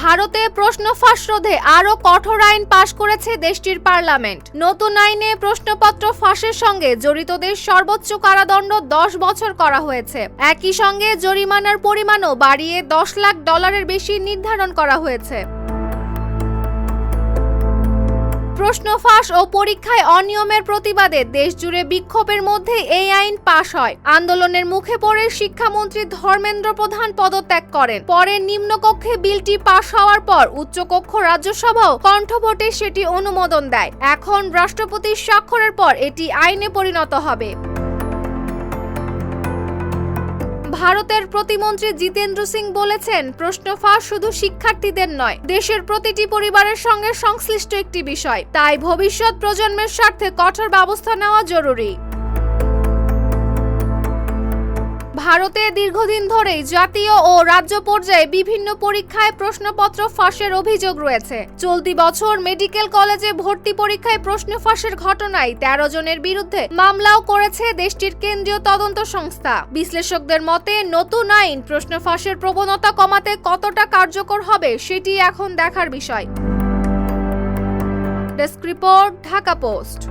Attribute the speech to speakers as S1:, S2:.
S1: ভারতে প্রশ্ন ফাঁস রোধে আরও কঠোর আইন পাশ করেছে দেশটির পার্লামেন্ট। নতুন আইনে প্রশ্নপত্র ফাঁসের সঙ্গে জড়িতদের সর্বোচ্চ কারাদণ্ড 10 বছর করা হয়েছে। একই সঙ্গে জরিমানার পরিমাণও বাড়িয়ে $10 লাখ বেশি নির্ধারণ করা হয়েছে। প্রশ্ন ফাঁস ও পরীক্ষায় অনিয়মের প্রতিবাদে দেশজুড়ে বিক্ষোভের মধ্যে এই আইন পাশ হয়। আন্দোলনের মুখে পড়ে শিক্ষামন্ত্রী ধর্মেন্দ্র প্রধান পদত্যাগ করেন। পরে নিম্নকক্ষে বিলটি পাশ হওয়ার পর উচ্চকক্ষ রাজ্যসভাও কণ্ঠভোটে সেটি অনুমোদন দেয়। এখন রাষ্ট্রপতির স্বাক্ষরের পর এটি আইনে পরিণত হবে। ভারতের প্রতিমন্ত্রী জিতেন্দ্র সিং বলেছেন, প্রশ্ন ফাঁস শুধু শিক্ষার্থীদের নয়, দেশের প্রতিটি পরিবারের সঙ্গে সংশ্লিষ্ট একটি বিষয়। তাই ভবিষ্যৎ প্রজন্মের স্বার্থে কঠোর ব্যবস্থা নেওয়া জরুরি। ভারতে দীর্ঘদিন ধরেই জাতীয় ও রাজ্য পর্যায়ে বিভিন্ন পরীক্ষায় প্রশ্নপত্র ফাঁসের অভিযোগ রয়েছে। চলতি বছর মেডিকেল কলেজে ভর্তি পরীক্ষায় প্রশ্ন ফাঁসের ঘটনায় 13 জনের বিরুদ্ধে মামলাও করেছে দেশটির কেন্দ্রীয় তদন্ত সংস্থা। বিশ্লেষকদের মতে নতুন আইন প্রশ্ন ফাঁসের প্রবণতা কমাতে কতটা কার্যকর হবে সেটি এখন দেখার বিষয়। Desk report, Dhaka post.